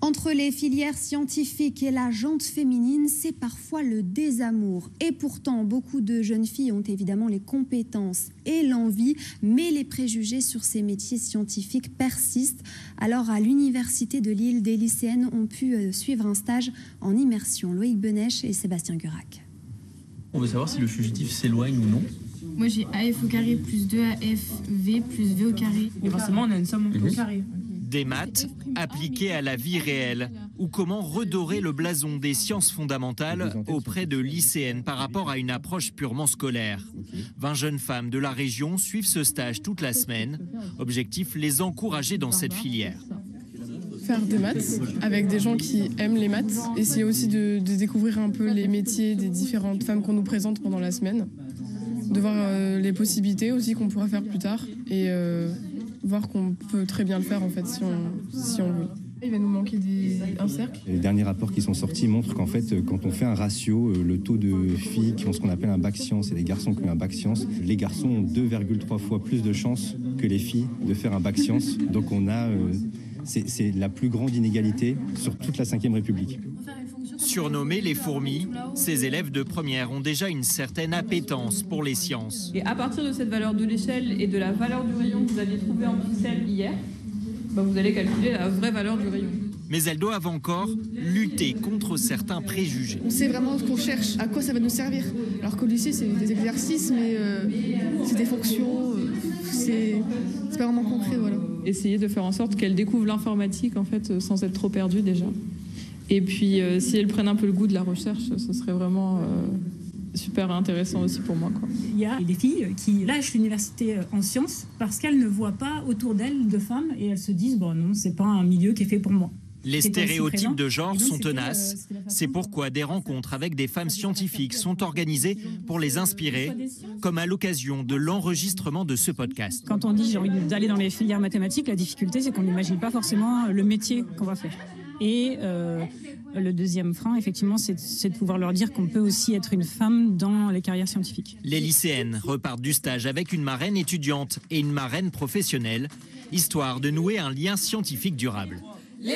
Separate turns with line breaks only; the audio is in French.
Entre les filières scientifiques et la jante féminine, c'est parfois le désamour. Et pourtant, beaucoup de jeunes filles ont évidemment les compétences et l'envie, mais les préjugés sur ces métiers scientifiques persistent. Alors, à l'Université de Lille, des lycéennes ont pu suivre un stage en immersion. Loïc Benech et Sébastien Gurac.
On veut savoir si le fugitif s'éloigne ou non.
Moi j'ai AF au carré plus 2AF V plus V au carré.
Et forcément on a une somme au carré.
Des maths appliquées à la vie réelle, ou comment redorer le blason des sciences fondamentales auprès de lycéennes par rapport à une approche purement scolaire. 20 jeunes femmes de la région suivent ce stage toute la semaine. Objectif, les encourager dans cette filière.
Faire des maths avec des gens qui aiment les maths, essayer aussi de découvrir un peu les métiers des différentes femmes qu'on nous présente pendant la semaine, de voir les possibilités aussi qu'on pourra faire plus tard et voir qu'on peut très bien le faire en fait si on veut. Il va nous manquer un cercle.
Les derniers rapports qui sont sortis montrent qu'en fait, quand on fait un ratio, le taux de filles qui ont ce qu'on appelle un bac science et les garçons qui ont un bac science, les garçons ont 2,3 fois plus de chances que les filles de faire un bac science. Donc on a, c'est la plus grande inégalité sur toute la Ve République.
Surnommés les fourmis, ces élèves de première ont déjà une certaine appétence pour les sciences.
Et à partir de cette valeur de l'échelle et de la valeur du rayon que vous aviez trouvé en pixels hier, vous allez calculer la vraie valeur du rayon.
Mais elles doivent encore lutter contre certains préjugés.
On sait vraiment ce qu'on cherche, à quoi ça va nous servir. Alors qu'au lycée, c'est des exercices, mais c'est des fonctions, c'est pas vraiment concret. Voilà.
Essayer de faire en sorte qu'elles découvrent l'informatique en fait, sans être trop perdues déjà. Et puis, si elles prennent un peu le goût de la recherche, ce serait vraiment super intéressant aussi pour moi, quoi.
Il y a des filles qui lâchent l'université en sciences parce qu'elles ne voient pas autour d'elles de femmes et elles se disent bon non, c'est pas un milieu qui est fait pour moi.
Les stéréotypes de genre sont tenaces. C'est pourquoi des rencontres avec des femmes scientifiques sont organisées pour les inspirer, comme à l'occasion de l'enregistrement de ce podcast.
Quand on dit j'ai envie d'aller dans les filières mathématiques, la difficulté c'est qu'on n'imagine pas forcément le métier qu'on va faire. Et le deuxième frein, effectivement, c'est de pouvoir leur dire qu'on peut aussi être une femme dans les carrières scientifiques.
Les lycéennes repartent du stage avec une marraine étudiante et une marraine professionnelle, histoire de nouer un lien scientifique durable.
Les